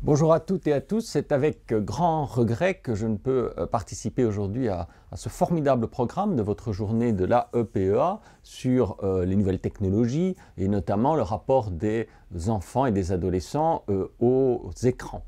Bonjour à toutes et à tous, c'est avec grand regret que je ne peux participer aujourd'hui à ce formidable programme de votre journée de l'AEPEA sur les nouvelles technologies et notamment le rapport des enfants et des adolescents aux écrans.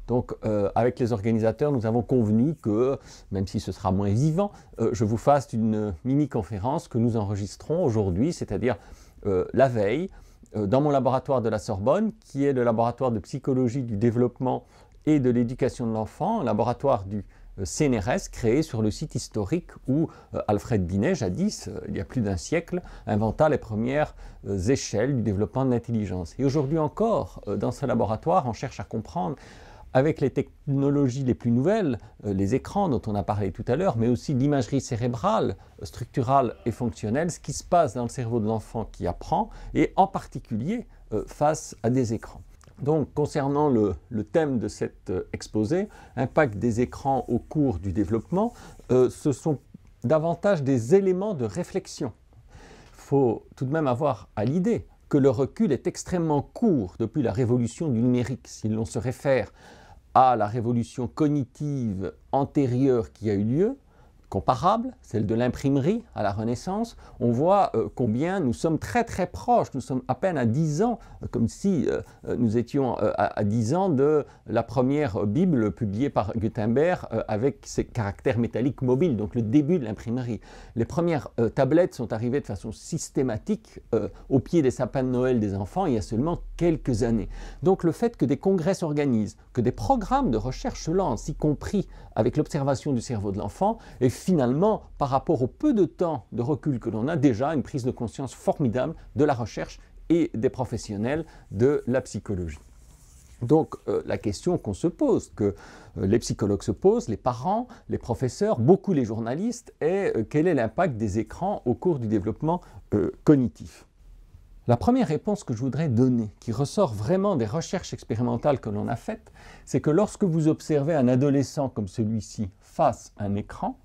Donc avec les organisateurs, nous avons convenu que, même si ce sera moins vivant, je vous fasse une mini-conférence que nous enregistrons aujourd'hui, c'est-à-dire la veille, dans mon laboratoire de la Sorbonne, qui est le laboratoire de psychologie du développement et de l'éducation de l'enfant, un laboratoire du CNRS créé sur le site historique où Alfred Binet, jadis, il y a plus d'un siècle, inventa les premières échelles du développement de l'intelligence. Et aujourd'hui encore, dans ce laboratoire, on cherche à comprendre avec les technologies les plus nouvelles, les écrans dont on a parlé tout à l'heure, mais aussi l'imagerie cérébrale, structurale et fonctionnelle, ce qui se passe dans le cerveau de l'enfant qui apprend, et en particulier face à des écrans. Donc, concernant le thème de cet exposé, impact des écrans au cours du développement, ce sont davantage des éléments de réflexion. Il faut tout de même avoir à l'idée que le recul est extrêmement court depuis la révolution du numérique. Si l'on se réfère à la révolution cognitive antérieure qui a eu lieu, comparable, celle de l'imprimerie à la Renaissance, on voit combien nous sommes très proches, nous sommes à peine à 10 ans, comme si nous étions à 10 ans de la première Bible publiée par Gutenberg avec ses caractères métalliques mobiles, donc le début de l'imprimerie. Les premières tablettes sont arrivées de façon systématique au pied des sapins de Noël des enfants il y a seulement quelques années. Donc le fait que des congrès s'organisent, que des programmes de recherche se lancent, y compris avec l'observation du cerveau de l'enfant, et finalement, par rapport au peu de temps de recul que l'on a, déjà une prise de conscience formidable de la recherche et des professionnels de la psychologie. Donc la question qu'on se pose, que les psychologues se posent, les parents, les professeurs, beaucoup les journalistes, est quel est l'impact des écrans au cours du développement cognitif ? La première réponse que je voudrais donner, qui ressort vraiment des recherches expérimentales que l'on a faites, c'est que lorsque vous observez un adolescent comme celui-ci face à un écran,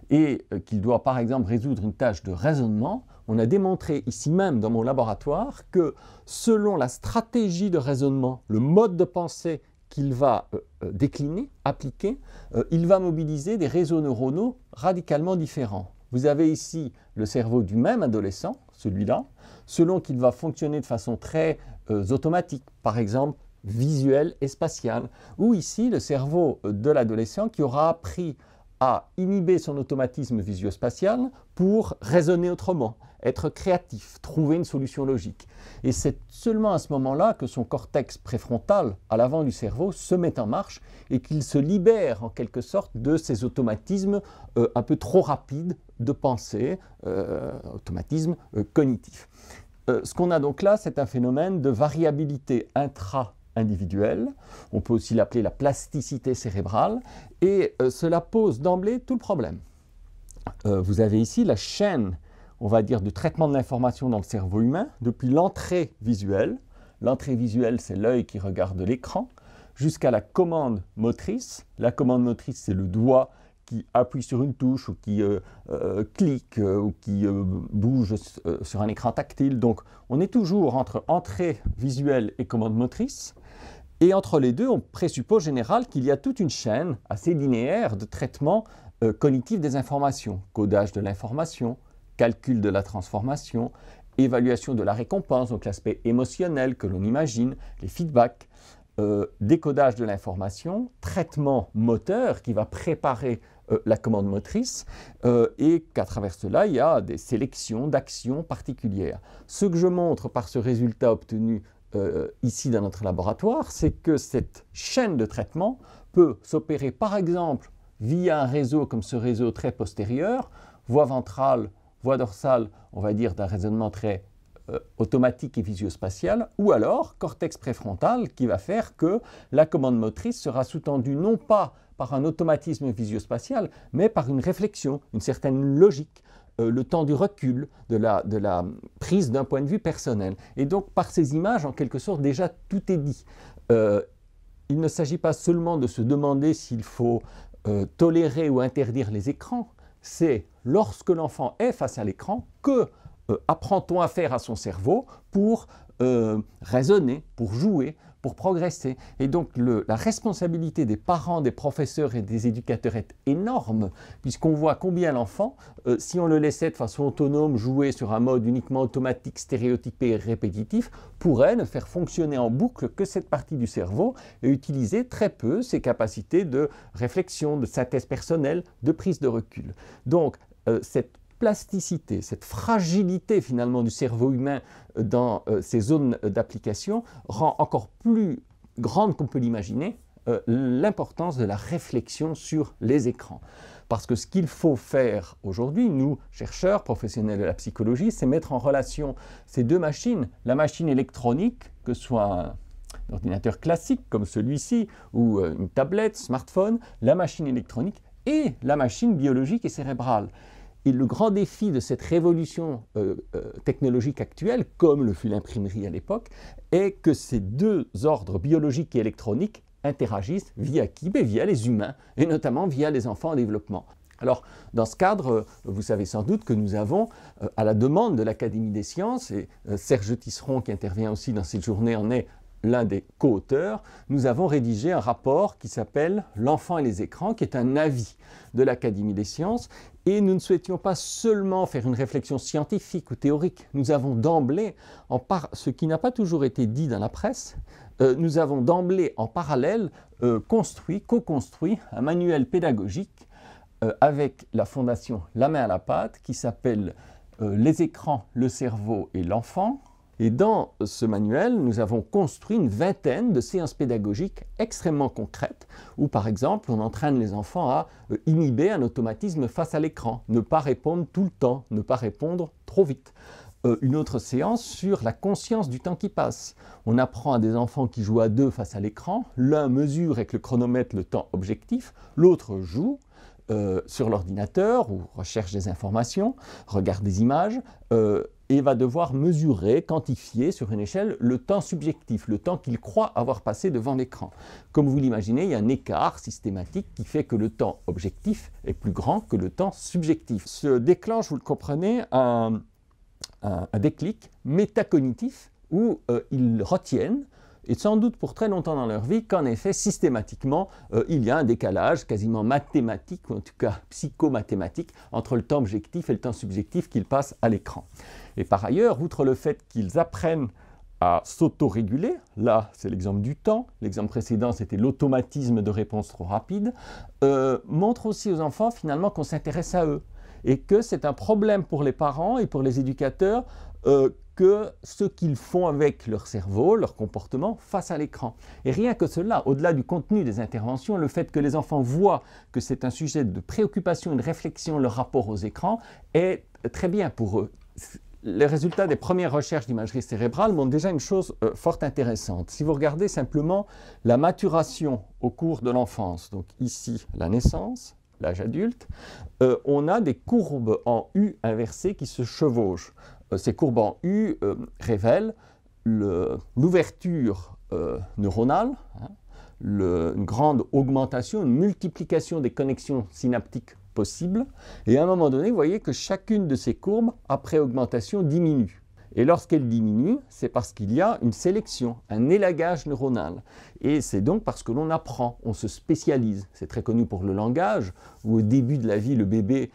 et qu'il doit par exemple résoudre une tâche de raisonnement, on a démontré ici même dans mon laboratoire que selon la stratégie de raisonnement, le mode de pensée qu'il va décliner, appliquer, il va mobiliser des réseaux neuronaux radicalement différents. Vous avez ici le cerveau du même adolescent, celui-là, selon qu'il va fonctionner de façon très automatique, par exemple visuelle et spatiale, ou ici le cerveau de l'adolescent qui aura appris à inhiber son automatisme visuo-spatial pour raisonner autrement, être créatif, trouver une solution logique. Et c'est seulement à ce moment-là que son cortex préfrontal, à l'avant du cerveau, se met en marche et qu'il se libère en quelque sorte de ces automatismes un peu trop rapides de pensée, automatisme cognitif. Ce qu'on a donc là, c'est un phénomène de variabilité intra-individuelle, on peut aussi l'appeler la plasticité cérébrale, et cela pose d'emblée tout le problème. Vous avez ici la chaîne, on va dire, du traitement de l'information dans le cerveau humain, depuis l'entrée visuelle. L'entrée visuelle, c'est l'œil qui regarde l'écran, jusqu'à la commande motrice. La commande motrice, c'est le doigt qui appuie sur une touche ou qui clique ou qui bouge sur un écran tactile. Donc on est toujours entre entrée visuelle et commande motrice. Et entre les deux, on présuppose en général qu'il y a toute une chaîne assez linéaire de traitement cognitif des informations. Codage de l'information, calcul de la transformation, évaluation de la récompense, donc l'aspect émotionnel que l'on imagine, les feedbacks, décodage de l'information, traitement moteur qui va préparer la commande motrice et qu'à travers cela, il y a des sélections d'actions particulières. Ce que je montre par ce résultat obtenu ici dans notre laboratoire, c'est que cette chaîne de traitement peut s'opérer par exemple via un réseau comme ce réseau très postérieur, voie ventrale, voie dorsale, on va dire d'un raisonnement très automatique et visuospatial, ou alors cortex préfrontal qui va faire que la commande motrice sera sous-tendue non pas par un automatisme visuospatial, mais par une réflexion, une certaine logique, le temps du recul, de la prise d'un point de vue personnel. Et donc par ces images, en quelque sorte, déjà tout est dit. Il ne s'agit pas seulement de se demander s'il faut tolérer ou interdire les écrans, c'est lorsque l'enfant est face à l'écran que apprend-on à faire à son cerveau pour raisonner, pour jouer, pour progresser. Et donc la responsabilité des parents, des professeurs et des éducateurs est énorme, puisqu'on voit combien l'enfant, si on le laissait de façon autonome jouer sur un mode uniquement automatique, stéréotypé et répétitif, pourrait ne faire fonctionner en boucle que cette partie du cerveau et utiliser très peu ses capacités de réflexion, de synthèse personnelle, de prise de recul. Donc cette plasticité, cette fragilité finalement du cerveau humain dans ces zones d'application rend encore plus grande qu'on peut l'imaginer l'importance de la réflexion sur les écrans. Parce que ce qu'il faut faire aujourd'hui, nous, chercheurs, professionnels de la psychologie, c'est mettre en relation ces deux machines, la machine électronique, que ce soit un ordinateur classique comme celui-ci, ou une tablette, smartphone, la machine électronique et la machine biologique et cérébrale. Et le grand défi de cette révolution technologique actuelle, comme le fut l'imprimerie à l'époque, est que ces deux ordres biologiques et électroniques interagissent via qui? Via les humains, et notamment via les enfants en développement. Alors, dans ce cadre, vous savez sans doute que nous avons, à la demande de l'Académie des sciences, et Serge Tisseron, qui intervient aussi dans cette journée, en est l'un des co-auteurs, nous avons rédigé un rapport qui s'appelle « L'enfant et les écrans », qui est un avis de l'Académie des sciences. Et nous ne souhaitions pas seulement faire une réflexion scientifique ou théorique. Nous avons d'emblée, ce qui n'a pas toujours été dit dans la presse, nous avons d'emblée en parallèle co-construit un manuel pédagogique avec la fondation La main à la pâte qui s'appelle « Les écrans, le cerveau et l'enfant ». Et dans ce manuel, nous avons construit une vingtaine de séances pédagogiques extrêmement concrètes où, par exemple, on entraîne les enfants à inhiber un automatisme face à l'écran, ne pas répondre tout le temps, ne pas répondre trop vite. Une autre séance sur la conscience du temps qui passe. On apprend à des enfants qui jouent à deux face à l'écran, l'un mesure avec le chronomètre le temps objectif, l'autre joue sur l'ordinateur ou recherche des informations, regarde des images, et va devoir mesurer, quantifier sur une échelle le temps subjectif, le temps qu'il croit avoir passé devant l'écran. Comme vous l'imaginez, il y a un écart systématique qui fait que le temps objectif est plus grand que le temps subjectif. Se déclenche, vous le comprenez, un déclic métacognitif où ils retiennent, et sans doute pour très longtemps dans leur vie, qu'en effet, systématiquement, il y a un décalage quasiment mathématique, ou en tout cas psychomathématique, entre le temps objectif et le temps subjectif qu'ils passent à l'écran. Et par ailleurs, outre le fait qu'ils apprennent à s'autoréguler, là c'est l'exemple du temps, l'exemple précédent c'était l'automatisme de réponse trop rapide, montre aussi aux enfants finalement qu'on s'intéresse à eux, et que c'est un problème pour les parents et pour les éducateurs que ce qu'ils font avec leur cerveau, leur comportement face à l'écran. Et rien que cela, au-delà du contenu des interventions, le fait que les enfants voient que c'est un sujet de préoccupation et de réflexion, leur rapport aux écrans, est très bien pour eux. Les résultats des premières recherches d'imagerie cérébrale montrent déjà une chose fort intéressante. Si vous regardez simplement la maturation au cours de l'enfance, donc ici la naissance, l'âge adulte, on a des courbes en U inversées qui se chevauchent. Ces courbes en U révèlent l'ouverture neuronale, une grande augmentation, une multiplication des connexions synaptiques possibles. Et à un moment donné, vous voyez que chacune de ces courbes, après augmentation, diminue. Et lorsqu'elle diminue, c'est parce qu'il y a une sélection, un élagage neuronal. Et c'est donc parce que l'on apprend, on se spécialise. C'est très connu pour le langage, où au début de la vie, le bébé,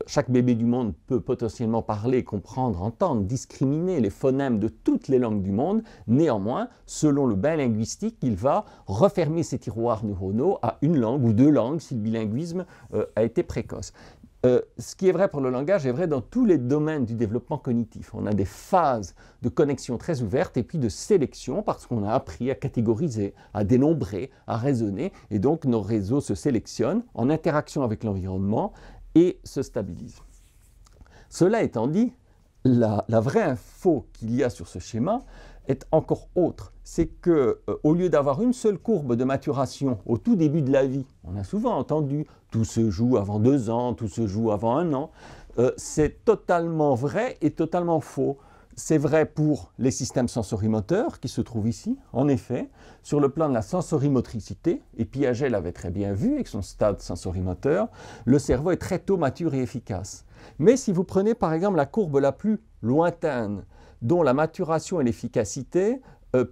chaque bébé du monde peut potentiellement parler, comprendre, entendre, discriminer les phonèmes de toutes les langues du monde. Néanmoins, selon le bain linguistique, il va refermer ses tiroirs neuronaux à une langue ou deux langues si le bilinguisme a été précoce. Ce qui est vrai pour le langage est vrai dans tous les domaines du développement cognitif. On a des phases de connexion très ouvertes et puis de sélection parce qu'on a appris à catégoriser, à dénombrer, à raisonner. Et donc nos réseaux se sélectionnent en interaction avec l'environnement et se stabilisent. Cela étant dit, la vraie info qu'il y a sur ce schéma est encore autre. C'est qu'au lieu d'avoir une seule courbe de maturation au tout début de la vie, on a souvent entendu « tout se joue avant 2 ans, tout se joue avant 1 an », c'est totalement vrai et totalement faux. C'est vrai pour les systèmes sensorimoteurs qui se trouvent ici. En effet, sur le plan de la sensorimotricité, et Piaget l'avait très bien vu avec son stade sensorimoteur, le cerveau est très tôt mature et efficace. Mais si vous prenez par exemple la courbe la plus lointaine, dont la maturation et l'efficacité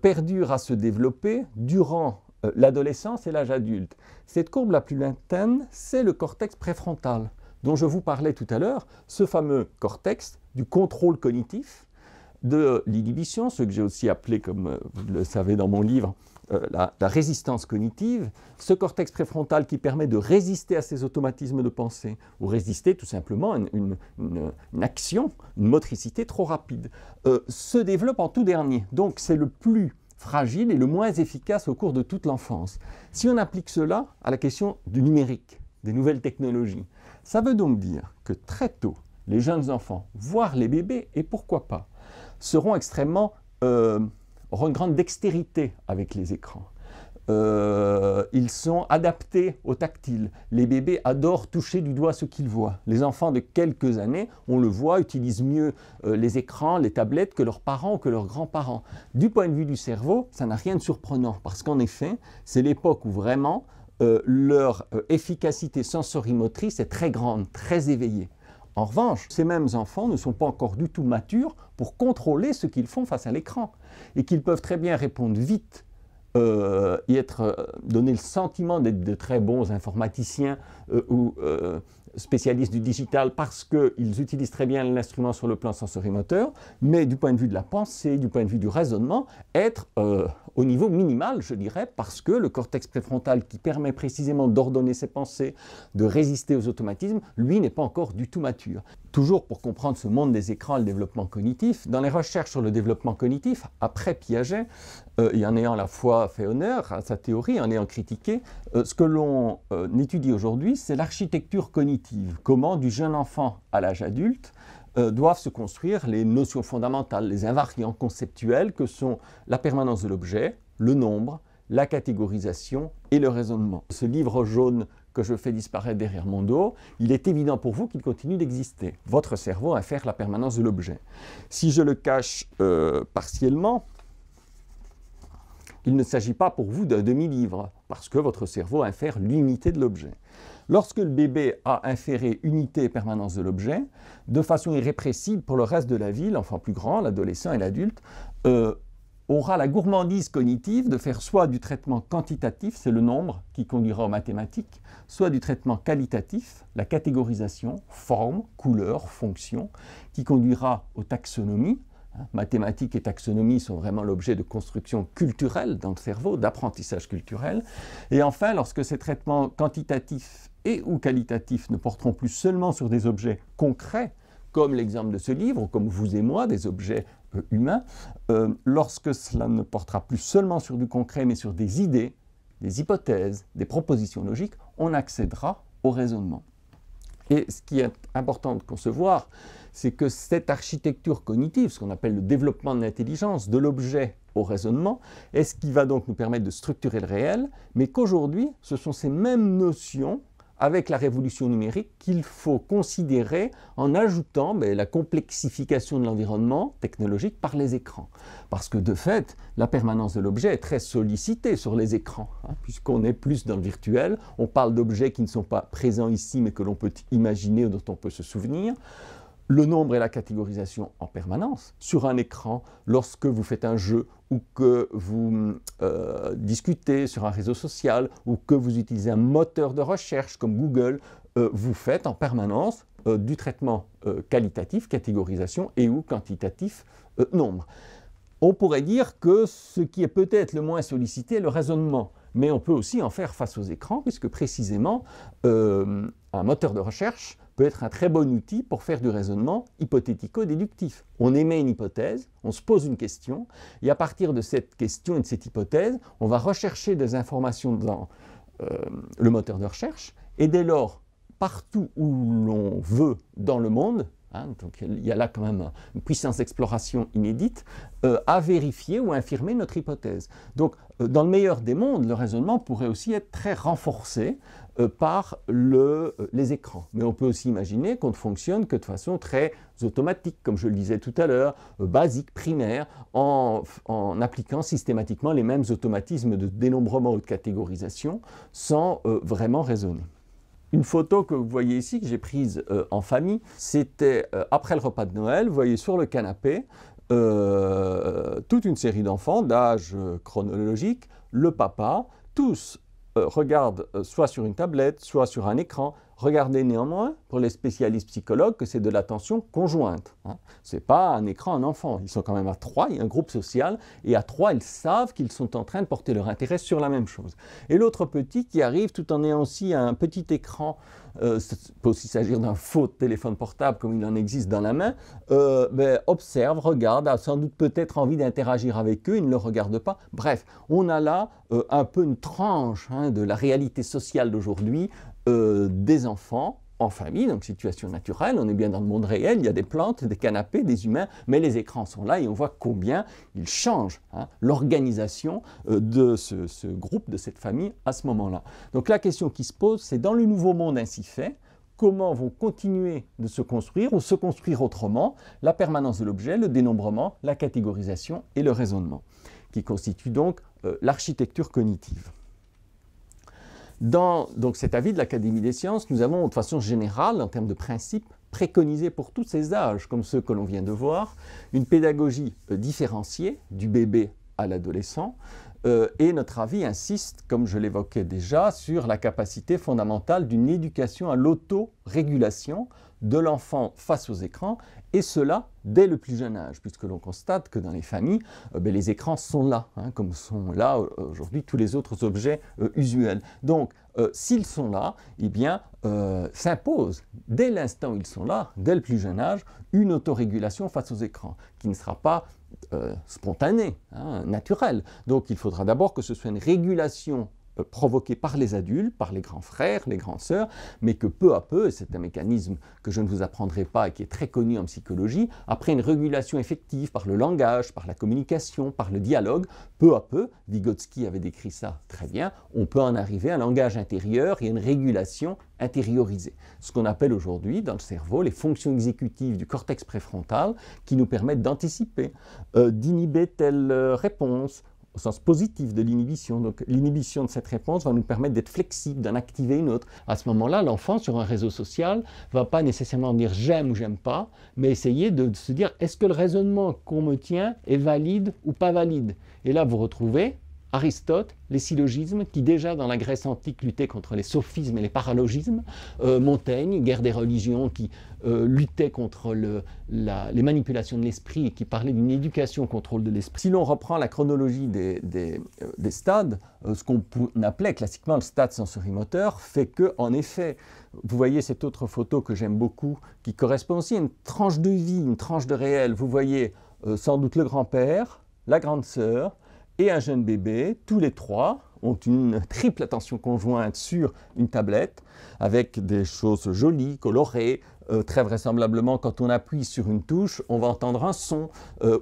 perdurent à se développer durant l'adolescence et l'âge adulte. Cette courbe la plus lointaine, c'est le cortex préfrontal, dont je vous parlais tout à l'heure, ce fameux cortex du contrôle cognitif, de l'inhibition, ce que j'ai aussi appelé, comme vous le savez dans mon livre, la résistance cognitive, ce cortex préfrontal qui permet de résister à ces automatismes de pensée, ou résister tout simplement à une action, une motricité trop rapide, se développe en tout dernier. Donc c'est le plus fragile et le moins efficace au cours de toute l'enfance. Si on applique cela à la question du numérique, des nouvelles technologies, ça veut donc dire que très tôt, les jeunes enfants, voire les bébés, et pourquoi pas, auront une grande dextérité avec les écrans. Ils sont adaptés au tactile. Les bébés adorent toucher du doigt ce qu'ils voient. Les enfants de quelques années, on le voit, utilisent mieux les écrans, les tablettes que leurs parents ou que leurs grands-parents. Du point de vue du cerveau, ça n'a rien de surprenant parce qu'en effet, c'est l'époque où vraiment leur efficacité sensorimotrice est très grande, très éveillée. En revanche, ces mêmes enfants ne sont pas encore du tout matures pour contrôler ce qu'ils font face à l'écran et qu'ils peuvent très bien répondre vite et donner le sentiment d'être de très bons informaticiens ou spécialistes du digital parce qu'ils utilisent très bien l'instrument sur le plan sensorimoteur, mais du point de vue de la pensée, du point de vue du raisonnement, être au niveau minimal, je dirais, parce que le cortex préfrontal qui permet précisément d'ordonner ses pensées, de résister aux automatismes, lui n'est pas encore du tout mature. Toujours pour comprendre ce monde des écrans et le développement cognitif, dans les recherches sur le développement cognitif, après Piaget, et en ayant à la fois fait honneur à sa théorie, en ayant critiqué, ce que l'on étudie aujourd'hui, c'est l'architecture cognitive. Comment, du jeune enfant à l'âge adulte, doivent se construire les notions fondamentales, les invariants conceptuels que sont la permanence de l'objet, le nombre, la catégorisation et le raisonnement. Ce livre jaune que je fais disparaître derrière mon dos, il est évident pour vous qu'il continue d'exister. Votre cerveau infère la permanence de l'objet. Si je le cache partiellement, il ne s'agit pas pour vous d'un demi-livre, parce que votre cerveau infère l'unité de l'objet. Lorsque le bébé a inféré unité et permanence de l'objet, de façon irrépressible pour le reste de la vie, l'enfant plus grand, l'adolescent et l'adulte, aura la gourmandise cognitive de faire soit du traitement quantitatif, c'est le nombre qui conduira aux mathématiques, soit du traitement qualitatif, la catégorisation, forme, couleur, fonction, qui conduira aux taxonomies. Mathématiques et taxonomie sont vraiment l'objet de construction culturelle dans le cerveau, d'apprentissage culturel. Et enfin, lorsque ces traitements quantitatifs et ou qualitatifs ne porteront plus seulement sur des objets concrets, comme l'exemple de ce livre, ou comme vous et moi, des objets humains, lorsque cela ne portera plus seulement sur du concret, mais sur des idées, des hypothèses, des propositions logiques, on accédera au raisonnement. Et ce qui est important de concevoir, c'est que cette architecture cognitive, ce qu'on appelle le développement de l'intelligence, de l'objet au raisonnement, est ce qui va donc nous permettre de structurer le réel, mais qu'aujourd'hui, ce sont ces mêmes notions, avec la révolution numérique, qu'il faut considérer en ajoutant la complexification de l'environnement technologique par les écrans. Parce que de fait, la permanence de l'objet est très sollicitée sur les écrans, puisqu'on est plus dans le virtuel, on parle d'objets qui ne sont pas présents ici, mais que l'on peut imaginer ou dont on peut se souvenir. Le nombre et la catégorisation en permanence sur un écran lorsque vous faites un jeu ou que vous discutez sur un réseau social ou que vous utilisez un moteur de recherche comme Google, vous faites en permanence du traitement qualitatif, catégorisation et ou quantitatif, nombre. On pourrait dire que ce qui est peut-être le moins sollicité est le raisonnement, mais on peut aussi en faire face aux écrans puisque précisément un moteur de recherche peut être un très bon outil pour faire du raisonnement hypothético-déductif. On émet une hypothèse, on se pose une question, et à partir de cette question et de cette hypothèse, on va rechercher des informations dans le moteur de recherche, et dès lors, partout où l'on veut dans le monde, donc il y a là quand même une puissance d'exploration inédite, à vérifier ou infirmer notre hypothèse. Donc dans le meilleur des mondes, le raisonnement pourrait aussi être très renforcé par les écrans. Mais on peut aussi imaginer qu'on ne fonctionne que de façon très automatique, comme je le disais tout à l'heure, basique, primaire, en appliquant systématiquement les mêmes automatismes de dénombrement ou de catégorisation sans vraiment raisonner. Une photo que vous voyez ici, que j'ai prise en famille, c'était après le repas de Noël. Vous voyez sur le canapé toute une série d'enfants d'âge chronologique, le papa, tous regardent soit sur une tablette, soit sur un écran. Regardez néanmoins, pour les spécialistes psychologues, que c'est de l'attention conjointe. Hein. Ce n'est pas un écran, un enfant. Ils sont quand même à 3, il y a un groupe social, et à 3, ils savent qu'ils sont en train de porter leur intérêt sur la même chose. Et l'autre petit qui arrive tout en ayant aussi un petit écran, ça peut aussi s'agir d'un faux téléphone portable comme il en existe dans la main, observe, regarde, a sans doute peut-être envie d'interagir avec eux, il ne le regarde pas. Bref, on a là un peu une tranche de la réalité sociale d'aujourd'hui, des enfants en famille, donc situation naturelle, on est bien dans le monde réel, il y a des plantes, des canapés, des humains, mais les écrans sont là et on voit combien ils changent l'organisation de ce groupe, de cette famille à ce moment-là. Donc la question qui se pose, c'est dans le nouveau monde ainsi fait, comment vont continuer de se construire ou se construire autrement la permanence de l'objet, le dénombrement, la catégorisation et le raisonnement, qui constituent donc l'architecture cognitive. Dans donc, cet avis de l'Académie des sciences, nous avons de façon générale, en termes de principe, préconisé pour tous ces âges, comme ceux que l'on vient de voir, une pédagogie différenciée du bébé à l'adolescent, et notre avis insiste, comme je l'évoquais déjà, sur la capacité fondamentale d'une éducation à l'autorégulation de l'enfant face aux écrans, et cela dès le plus jeune âge, puisque l'on constate que dans les familles, les écrans sont là, comme sont là aujourd'hui tous les autres objets usuels. Donc, s'ils sont là, eh bien, s'impose, dès l'instant où ils sont là, dès le plus jeune âge, une autorégulation face aux écrans, qui ne sera pas spontanée, naturelle. Donc, il faudra d'abord que ce soit une régulation provoquée par les adultes, par les grands frères, les grandes sœurs, mais que peu à peu, et c'est un mécanisme que je ne vous apprendrai pas et qui est très connu en psychologie, après une régulation effective par le langage, par la communication, par le dialogue, peu à peu, Vygotsky avait décrit ça très bien, on peut en arriver à un langage intérieur et à une régulation intériorisée. Ce qu'on appelle aujourd'hui dans le cerveau les fonctions exécutives du cortex préfrontal qui nous permettent d'anticiper, d'inhiber telle réponse, au sens positif de l'inhibition. Donc l'inhibition de cette réponse va nous permettre d'être flexible, d'en activer une autre. À ce moment-là, l'enfant, sur un réseau social, ne va pas nécessairement dire j'aime ou j'aime pas, mais essayer de se dire est-ce que le raisonnement qu'on me tient est valide ou pas valide. Et là, vous retrouvez Aristote, les syllogismes, qui déjà dans la Grèce antique luttaient contre les sophismes et les paralogismes, Montaigne, guerre des religions, qui luttait contre les manipulations de l'esprit et qui parlait d'une éducation au contrôle de l'esprit. Si l'on reprend la chronologie des stades, ce qu'on appelait classiquement le stade sensorimoteur fait que, en effet, vous voyez cette autre photo que j'aime beaucoup, qui correspond aussi à une tranche de vie, une tranche de réel. Vous voyez sans doute le grand-père, la grande sœur, et un jeune bébé, tous les trois ont une triple attention conjointe sur une tablette avec des choses jolies, colorées. Très vraisemblablement, quand on appuie sur une touche, on va entendre un son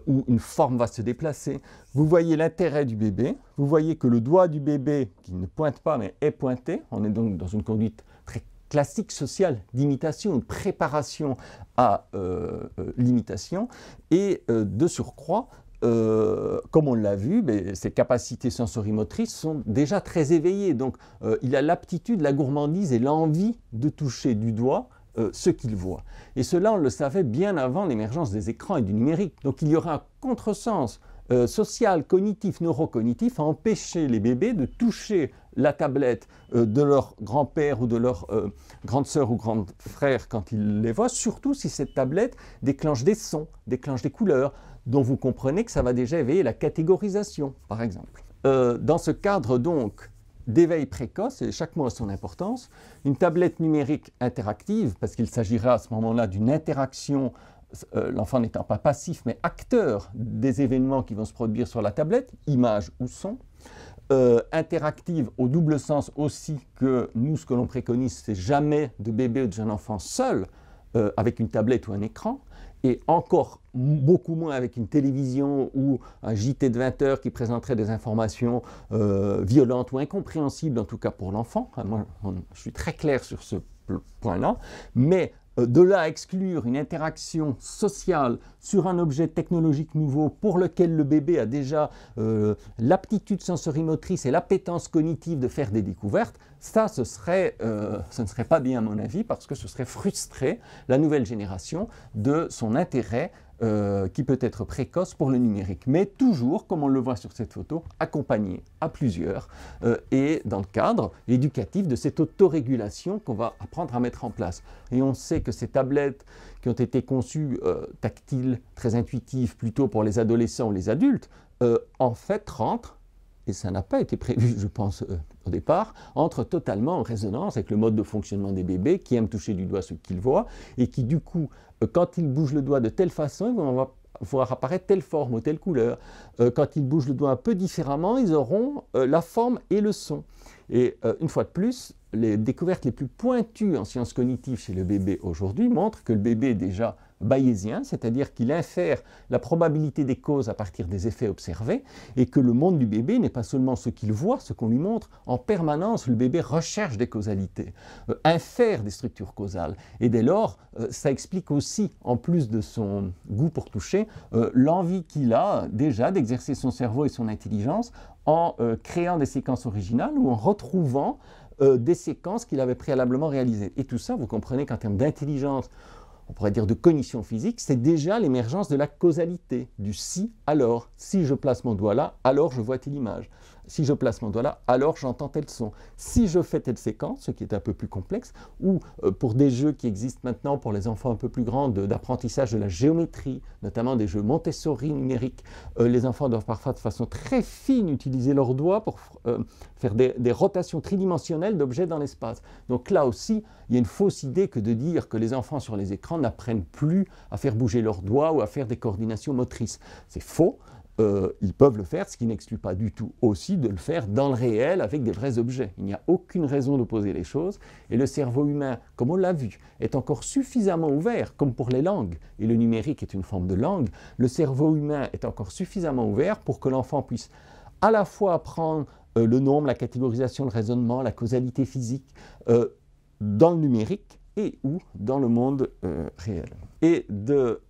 ou une forme va se déplacer. Vous voyez l'intérêt du bébé, vous voyez que le doigt du bébé, qui ne pointe pas mais est pointé, on est donc dans une conduite très classique sociale d'imitation, de préparation à l'imitation, et de surcroît, comme on l'a vu, ses capacités sensorimotrices sont déjà très éveillées. Donc, il a l'aptitude, la gourmandise et l'envie de toucher du doigt ce qu'il voit. Et cela, on le savait bien avant l'émergence des écrans et du numérique. Donc, il y aura un contresens social, cognitif, neurocognitif à empêcher les bébés de toucher la tablette de leur grand-père ou de leur grande sœur ou grand frère quand ils les voient, surtout si cette tablette déclenche des sons, déclenche des couleurs, dont vous comprenez que ça va déjà éveiller la catégorisation, par exemple. Dans ce cadre donc d'éveil précoce, et chaque mot a son importance, une tablette numérique interactive, parce qu'il s'agira à ce moment-là d'une interaction, l'enfant n'étant pas passif mais acteur des événements qui vont se produire sur la tablette, image ou son, interactive au double sens aussi que nous, ce que l'on préconise, c'est jamais de bébé ou de jeune enfant seul avec une tablette ou un écran, et encore beaucoup moins avec une télévision ou un JT de 20 heures qui présenterait des informations violentes ou incompréhensibles, en tout cas pour l'enfant. Moi, je suis très clair sur ce point-là, mais de là à exclure une interaction sociale sur un objet technologique nouveau pour lequel le bébé a déjà l'aptitude sensorimotrice et l'appétence cognitive de faire des découvertes, ça, ce ne serait pas bien à mon avis, parce que ce serait frustrer la nouvelle génération de son intérêt qui peut être précoce pour le numérique, mais toujours, comme on le voit sur cette photo, accompagné à plusieurs et dans le cadre éducatif de cette autorégulation qu'on va apprendre à mettre en place. Et on sait que ces tablettes qui ont été conçues tactiles, très intuitives, plutôt pour les adolescents ou les adultes, en fait rentrent, et ça n'a pas été prévu, je pense, au départ, entre totalement en résonance avec le mode de fonctionnement des bébés qui aiment toucher du doigt ce qu'ils voient et qui, du coup, quand ils bougent le doigt de telle façon, ils vont voir apparaître telle forme ou telle couleur. Quand ils bougent le doigt un peu différemment, ils auront la forme et le son. Et une fois de plus, les découvertes les plus pointues en sciences cognitives chez le bébé aujourd'hui montrent que le bébé est déjà bayésien, c'est-à-dire qu'il infère la probabilité des causes à partir des effets observés, et que le monde du bébé n'est pas seulement ce qu'il voit, ce qu'on lui montre. En permanence, le bébé recherche des causalités, infère des structures causales. Et dès lors, ça explique aussi, en plus de son goût pour toucher, l'envie qu'il a déjà d'exercer son cerveau et son intelligence en créant des séquences originales ou en retrouvant des séquences qu'il avait préalablement réalisées. Et tout ça, vous comprenez qu'en termes d'intelligence, on pourrait dire de cognition physique, c'est déjà l'émergence de la causalité, du si, alors. Si je place mon doigt là, alors je vois telle image. Si je place mon doigt là, alors j'entends tel son. Si je fais telle séquence, ce qui est un peu plus complexe, ou pour des jeux qui existent maintenant pour les enfants un peu plus grands d'apprentissage de la géométrie, notamment des jeux Montessori numériques, les enfants doivent parfois de façon très fine utiliser leurs doigts pour faire des rotations tridimensionnelles d'objets dans l'espace. Donc là aussi, il y a une fausse idée que de dire que les enfants sur les écrans n'apprennent plus à faire bouger leurs doigts ou à faire des coordinations motrices. C'est faux. Ils peuvent le faire, ce qui n'exclut pas du tout aussi de le faire dans le réel avec des vrais objets. Il n'y a aucune raison d'opposer les choses, et le cerveau humain, comme on l'a vu, est encore suffisamment ouvert, comme pour les langues, et le numérique est une forme de langue, le cerveau humain est encore suffisamment ouvert pour que l'enfant puisse à la fois apprendre le nombre, la catégorisation, le raisonnement, la causalité physique, dans le numérique et ou dans le monde réel. Et de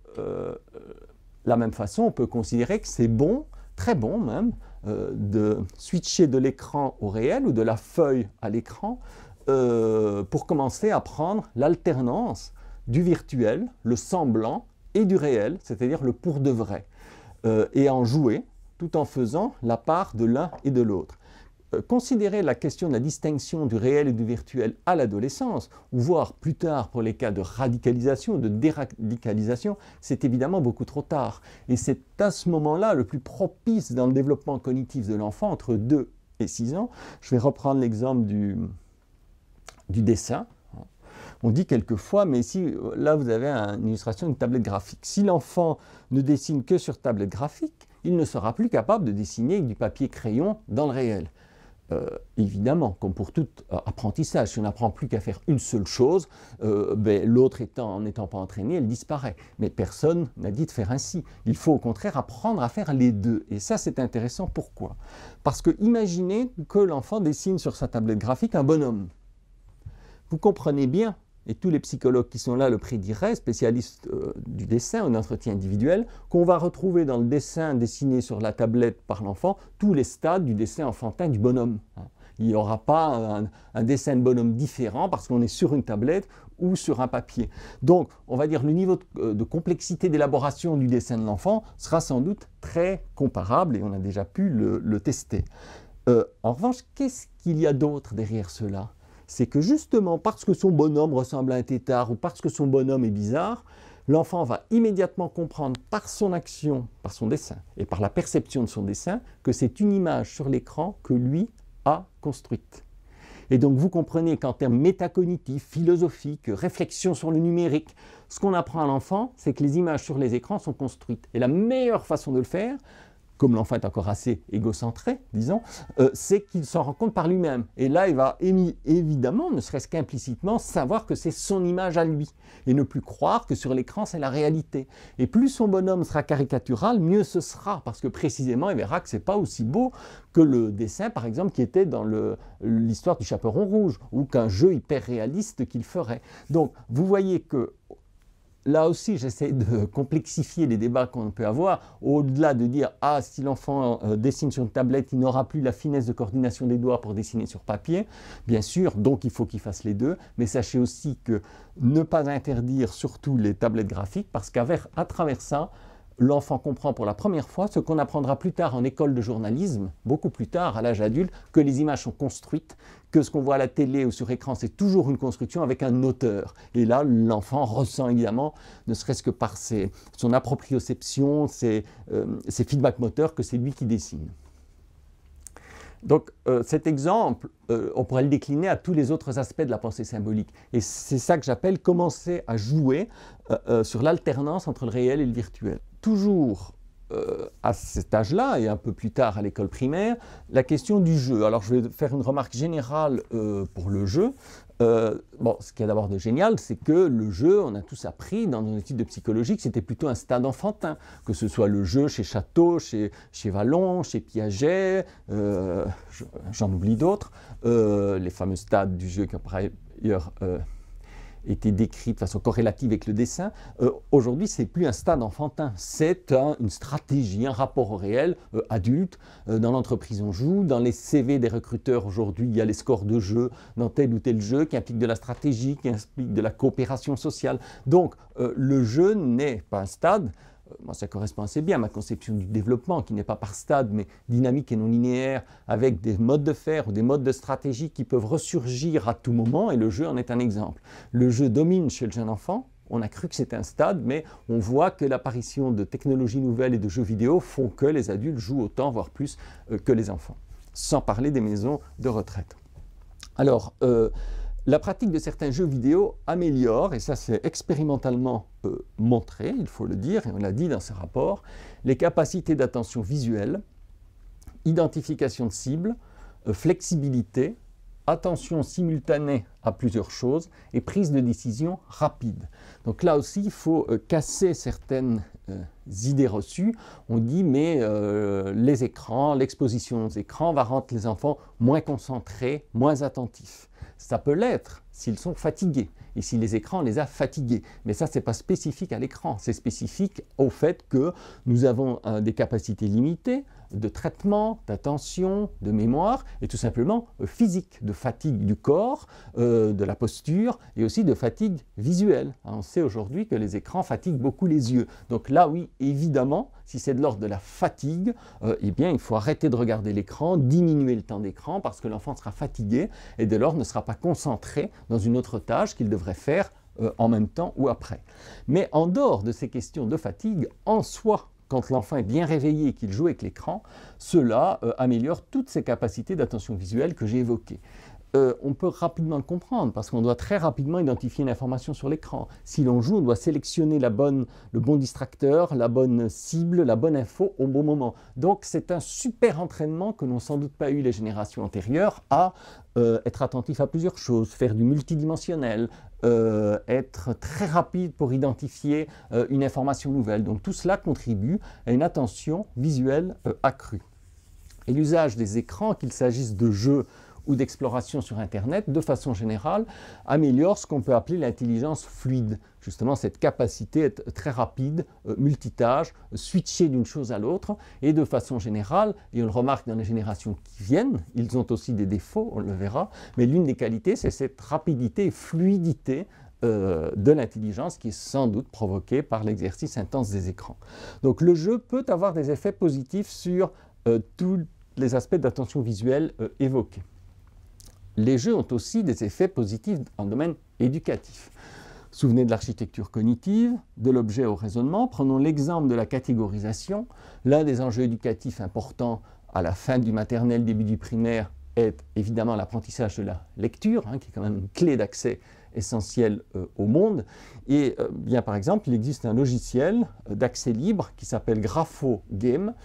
la même façon, on peut considérer que c'est bon, très bon même, de switcher de l'écran au réel ou de la feuille à l'écran pour commencer à prendre l'alternance du virtuel, le semblant et du réel, c'est-à-dire le pour de vrai, et en jouer tout en faisant la part de l'un et de l'autre. Considérer la question de la distinction du réel et du virtuel à l'adolescence, ou voire plus tard pour les cas de radicalisation, de déradicalisation, c'est évidemment beaucoup trop tard. Et c'est à ce moment-là le plus propice dans le développement cognitif de l'enfant, entre 2 et 6 ans. Je vais reprendre l'exemple du dessin. On dit quelquefois, mais si là vous avez une illustration d'une tablette graphique. Si l'enfant ne dessine que sur tablette graphique, il ne sera plus capable de dessiner avec du papier crayon dans le réel. Évidemment, comme pour tout apprentissage, si on n'apprend plus qu'à faire une seule chose, l'autre en n'étant pas entraîné, elle disparaît. Mais personne n'a dit de faire ainsi. Il faut au contraire apprendre à faire les deux. Et ça, c'est intéressant. Pourquoi? Parce que imaginez que l'enfant dessine sur sa tablette graphique un bonhomme. Vous comprenez bien, et tous les psychologues qui sont là le prédiraient, spécialistes du dessin ou d'entretien individuel, qu'on va retrouver dans le dessin dessiné sur la tablette par l'enfant tous les stades du dessin enfantin du bonhomme. Il n'y aura pas un dessin de bonhomme différent parce qu'on est sur une tablette ou sur un papier. Donc, on va dire le niveau de complexité d'élaboration du dessin de l'enfant sera sans doute très comparable et on a déjà pu le tester. En revanche, qu'est-ce qu'il y a d'autre derrière cela ? C'est que justement, parce que son bonhomme ressemble à un tétard ou parce que son bonhomme est bizarre, l'enfant va immédiatement comprendre par son action, par son dessin et par la perception de son dessin, que c'est une image sur l'écran que lui a construite. Et donc vous comprenez qu'en termes métacognitifs, philosophiques, réflexion sur le numérique, ce qu'on apprend à l'enfant, c'est que les images sur les écrans sont construites. Et la meilleure façon de le faire, comme l'enfant est encore assez égocentré, disons, c'est qu'il s'en rend compte par lui-même. Et là, il va évidemment, ne serait-ce qu'implicitement, savoir que c'est son image à lui, et ne plus croire que sur l'écran, c'est la réalité. Et plus son bonhomme sera caricatural, mieux ce sera, parce que précisément, il verra que ce n'est pas aussi beau que le dessin, par exemple, qui était dans l'histoire du Chaperon rouge, ou qu'un jeu hyper réaliste qu'il ferait. Donc, vous voyez que là aussi, j'essaie de complexifier les débats qu'on peut avoir, au-delà de dire « Ah, si l'enfant dessine sur une tablette, il n'aura plus la finesse de coordination des doigts pour dessiner sur papier. » Bien sûr, donc il faut qu'il fasse les deux, mais sachez aussi que ne pas interdire surtout les tablettes graphiques, parce qu'à travers ça, l'enfant comprend pour la première fois ce qu'on apprendra plus tard en école de journalisme, beaucoup plus tard, à l'âge adulte, que les images sont construites, que ce qu'on voit à la télé ou sur écran, c'est toujours une construction avec un auteur. Et là, l'enfant ressent évidemment, ne serait-ce que par son approprioception, ses feedbacks moteurs, que c'est lui qui dessine. Donc cet exemple, on pourrait le décliner à tous les autres aspects de la pensée symbolique. Et c'est ça que j'appelle commencer à jouer sur l'alternance entre le réel et le virtuel. Toujours à cet âge-là, et un peu plus tard à l'école primaire, la question du jeu. Alors je vais faire une remarque générale pour le jeu. Bon, ce qu'il y a d'abord de génial, c'est que le jeu, on a tous appris dans nos études de psychologie que c'était plutôt un stade enfantin, que ce soit le jeu chez Château, chez Vallon, chez Piaget, j'en oublie d'autres, les fameux stades du jeu qui ont par ailleurs été décrits de façon corrélative avec le dessin. Aujourd'hui, ce n'est plus un stade enfantin, c'est une stratégie, un rapport au réel adulte. Dans l'entreprise, on joue. Dans les CV des recruteurs, aujourd'hui, il y a les scores de jeu dans tel ou tel jeu qui impliquent de la stratégie, qui impliquent de la coopération sociale. Donc, le jeu n'est pas un stade. Moi, ça correspond assez bien à ma conception du développement, qui n'est pas par stade, mais dynamique et non linéaire, avec des modes de faire ou des modes de stratégie qui peuvent ressurgir à tout moment, et le jeu en est un exemple. Le jeu domine chez le jeune enfant. On a cru que c'était un stade, mais on voit que l'apparition de technologies nouvelles et de jeux vidéo font que les adultes jouent autant, voire plus, que les enfants. Sans parler des maisons de retraite. Alors, la pratique de certains jeux vidéo améliore, et ça c'est expérimentalement montré, il faut le dire, et on l'a dit dans ce rapport, les capacités d'attention visuelle, identification de cibles, flexibilité, attention simultanée à plusieurs choses et prise de décision rapide. Donc là aussi, il faut casser certaines idées reçues. On dit mais les écrans, l'exposition aux écrans va rendre les enfants moins concentrés, moins attentifs. Ça peut l'être s'ils sont fatigués et si les écrans les a fatigués. Mais ça, ce n'est pas spécifique à l'écran, c'est spécifique au fait que nous avons des capacités limitées de traitement, d'attention, de mémoire et tout simplement physique, de fatigue du corps, de la posture et aussi de fatigue visuelle. On sait aujourd'hui que les écrans fatiguent beaucoup les yeux. Donc là, oui, évidemment, si c'est de l'ordre de la fatigue, eh bien, il faut arrêter de regarder l'écran, diminuer le temps d'écran parce que l'enfant sera fatigué et dès lors ne sera pas concentré dans une autre tâche qu'il devrait faire en même temps ou après. Mais en dehors de ces questions de fatigue, en soi, quand l'enfant est bien réveillé et qu'il joue avec l'écran, cela améliore toutes ces capacités d'attention visuelle que j'ai évoquées. On peut rapidement le comprendre parce qu'on doit très rapidement identifier une information sur l'écran. Si l'on joue, on doit sélectionner le bon distracteur, la bonne cible, la bonne info au bon moment. Donc c'est un super entraînement que n'ont sans doute pas eu les générations antérieures à être attentif à plusieurs choses, faire du multidimensionnel, être très rapide pour identifier une information nouvelle. Donc tout cela contribue à une attention visuelle accrue. Et l'usage des écrans, qu'il s'agisse de jeux ou d'exploration sur Internet, de façon générale, améliore ce qu'on peut appeler l'intelligence fluide. Justement, cette capacité à être très rapide, multitâche, switcher d'une chose à l'autre, et de façon générale, et on le remarque dans les générations qui viennent, ils ont aussi des défauts, on le verra, mais l'une des qualités, c'est cette rapidité et fluidité de l'intelligence qui est sans doute provoquée par l'exercice intense des écrans. Donc le jeu peut avoir des effets positifs sur tous les aspects d'attention visuelle évoqués. Les jeux ont aussi des effets positifs en domaine éducatif. Souvenez de l'architecture cognitive, de l'objet au raisonnement. Prenons l'exemple de la catégorisation. L'un des enjeux éducatifs importants à la fin du maternel, début du primaire, est évidemment l'apprentissage de la lecture, qui est quand même une clé d'accès essentiels au monde. Et bien par exemple, il existe un logiciel d'accès libre qui s'appelle GraphoGame,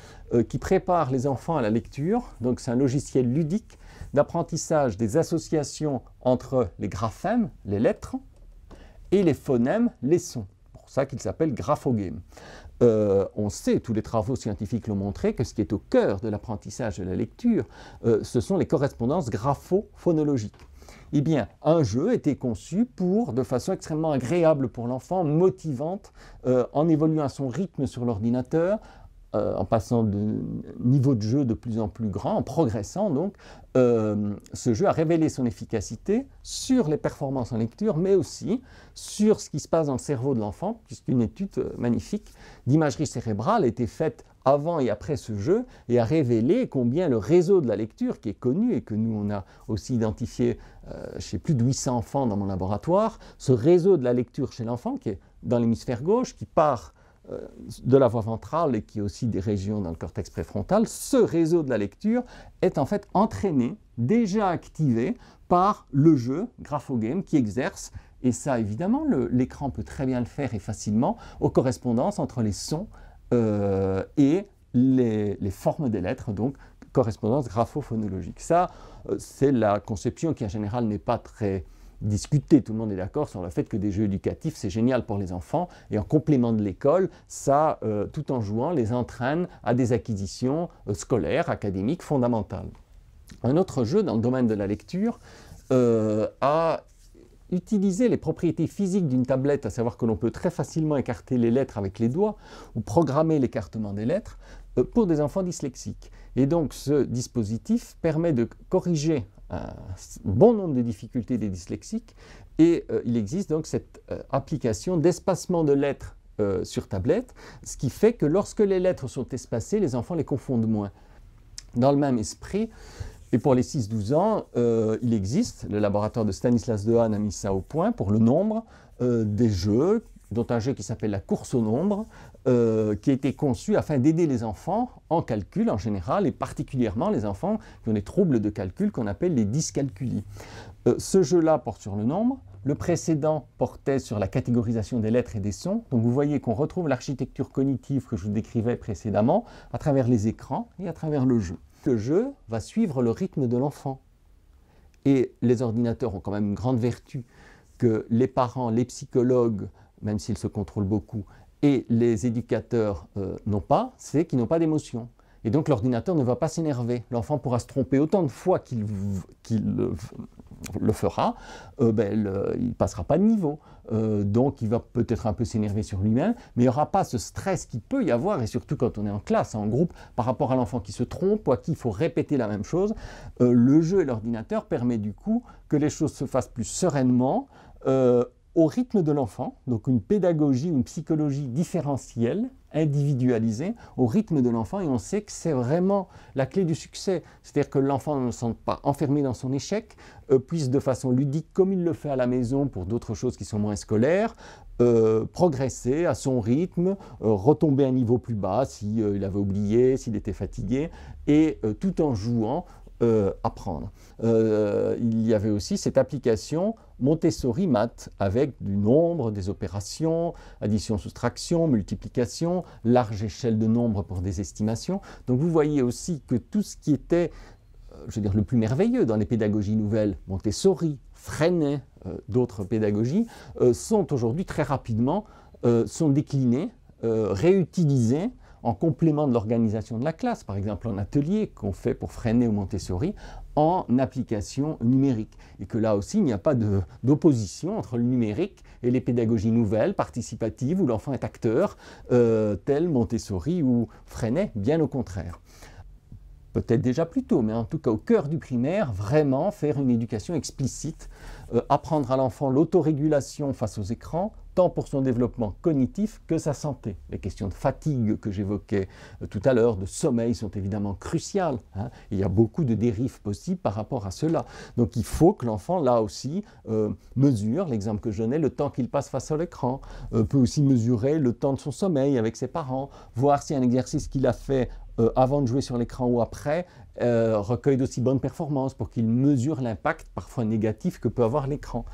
qui prépare les enfants à la lecture. Donc c'est un logiciel ludique d'apprentissage des associations entre les graphèmes, les lettres, et les phonèmes, les sons. C'est pour ça qu'il s'appelle GraphoGame. On sait, tous les travaux scientifiques l'ont montré, que ce qui est au cœur de l'apprentissage de la lecture, ce sont les correspondances graphophonologiques. Eh bien, un jeu était conçu de façon extrêmement agréable pour l'enfant, motivante, en évoluant à son rythme sur l'ordinateur, en passant de niveau de jeu de plus en plus grand, en progressant donc, ce jeu a révélé son efficacité sur les performances en lecture, mais aussi sur ce qui se passe dans le cerveau de l'enfant, puisqu'une étude magnifique d'imagerie cérébrale a été faite avant et après ce jeu et a révélé combien le réseau de la lecture, qui est connu et que nous on a aussi identifié chez plus de 800 enfants dans mon laboratoire, ce réseau de la lecture chez l'enfant qui est dans l'hémisphère gauche, qui part de la voie ventrale et qui est aussi des régions dans le cortex préfrontal, ce réseau de la lecture est en fait entraîné, déjà activé par le jeu GraphoGame qui exerce, et ça évidemment l'écran peut très bien le faire et facilement, aux correspondances entre les sons et les formes des lettres, donc correspondance graphophonologique. Ça, c'est la conception qui en général n'est pas très discutée. Tout le monde est d'accord sur le fait que des jeux éducatifs, c'est génial pour les enfants, et en complément de l'école, ça, tout en jouant, les entraîne à des acquisitions scolaires, académiques, fondamentales. Un autre jeu dans le domaine de la lecture a utilisé les propriétés physiques d'une tablette, à savoir que l'on peut très facilement écarter les lettres avec les doigts ou programmer l'écartement des lettres pour des enfants dyslexiques. Et donc ce dispositif permet de corriger un bon nombre de difficultés des dyslexiques et il existe donc cette application d'espacement de lettres sur tablette, ce qui fait que lorsque les lettres sont espacées, les enfants les confondent moins. Dans le même esprit, et pour les 6-12 ans, il existe, le laboratoire de Stanislas Dehaene a mis ça au point pour le nombre, des jeux, dont un jeu qui s'appelle la course au nombre, qui a été conçu afin d'aider les enfants en calcul en général, et particulièrement les enfants qui ont des troubles de calcul qu'on appelle les dyscalculies. Ce jeu-là porte sur le nombre, le précédent portait sur la catégorisation des lettres et des sons, donc vous voyez qu'on retrouve l'architecture cognitive que je vous décrivais précédemment à travers les écrans et à travers le jeu. Le jeu va suivre le rythme de l'enfant. Et les ordinateurs ont quand même une grande vertu que les parents, les psychologues, même s'ils se contrôlent beaucoup, et les éducateurs n'ont pas, c'est qu'ils n'ont pas d'émotion. Et donc l'ordinateur ne va pas s'énerver. L'enfant pourra se tromper autant de fois qu'il le fera, il ne passera pas de niveau. Donc il va peut-être un peu s'énerver sur lui-même, mais il n'y aura pas ce stress qu'il peut y avoir, et surtout quand on est en classe, en groupe, par rapport à l'enfant qui se trompe ou à qui il faut répéter la même chose. Le jeu et l'ordinateur permettent du coup que les choses se fassent plus sereinement, au rythme de l'enfant, donc une pédagogie, une psychologie différentielle, individualisée, au rythme de l'enfant, et on sait que c'est vraiment la clé du succès. C'est-à-dire que l'enfant ne se sente pas enfermé dans son échec, puisse de façon ludique, comme il le fait à la maison pour d'autres choses qui sont moins scolaires, progresser à son rythme, retomber à un niveau plus bas s'il avait oublié, s'il était fatigué, et tout en jouant, apprendre. Il y avait aussi cette application Montessori Math avec du nombre, des opérations, addition, soustraction, multiplication, large échelle de nombres pour des estimations. Donc vous voyez aussi que tout ce qui était, je veux dire, le plus merveilleux dans les pédagogies nouvelles, Montessori, Freinet, d'autres pédagogies, sont aujourd'hui très rapidement sont déclinées, réutilisées en complément de l'organisation de la classe, par exemple en atelier qu'on fait pour Freinet ou Montessori, en application numérique. Et que là aussi, il n'y a pas d'opposition entre le numérique et les pédagogies nouvelles, participatives, où l'enfant est acteur, tel Montessori ou Freinet, bien au contraire. Peut-être déjà plus tôt, mais en tout cas au cœur du primaire, vraiment faire une éducation explicite, apprendre à l'enfant l'autorégulation face aux écrans, tant pour son développement cognitif que sa santé. Les questions de fatigue que j'évoquais tout à l'heure, de sommeil, sont évidemment cruciales. Il y a beaucoup de dérives possibles par rapport à cela. Donc il faut que l'enfant, là aussi, mesure, l'exemple que je donnais, le temps qu'il passe face à l'écran, peut aussi mesurer le temps de son sommeil avec ses parents, voir si un exercice qu'il a fait avant de jouer sur l'écran ou après, recueille d'aussi bonnes performances pour qu'il mesure l'impact parfois négatif que peut avoir l'écran.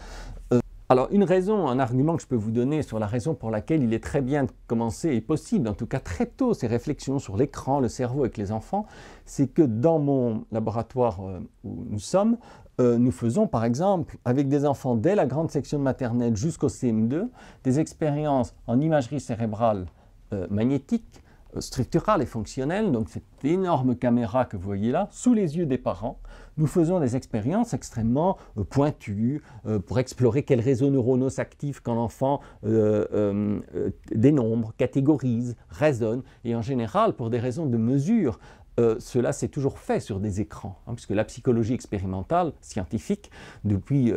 Alors, une raison, un argument que je peux vous donner sur la raison pour laquelle il est très bien de commencer, et possible, en tout cas très tôt, ces réflexions sur l'écran, le cerveau avec les enfants, c'est que dans mon laboratoire où nous sommes, nous faisons par exemple, avec des enfants dès la grande section de maternelle jusqu'au CM2, des expériences en imagerie cérébrale magnétique, structurale et fonctionnelle, donc cette énorme caméra que vous voyez là, sous les yeux des parents. Nous faisons des expériences extrêmement pointues pour explorer quels réseaux neuronaux s'activent quand l'enfant dénombre, catégorise, raisonne, et en général, pour des raisons de mesure, cela s'est toujours fait sur des écrans, puisque la psychologie expérimentale, scientifique, depuis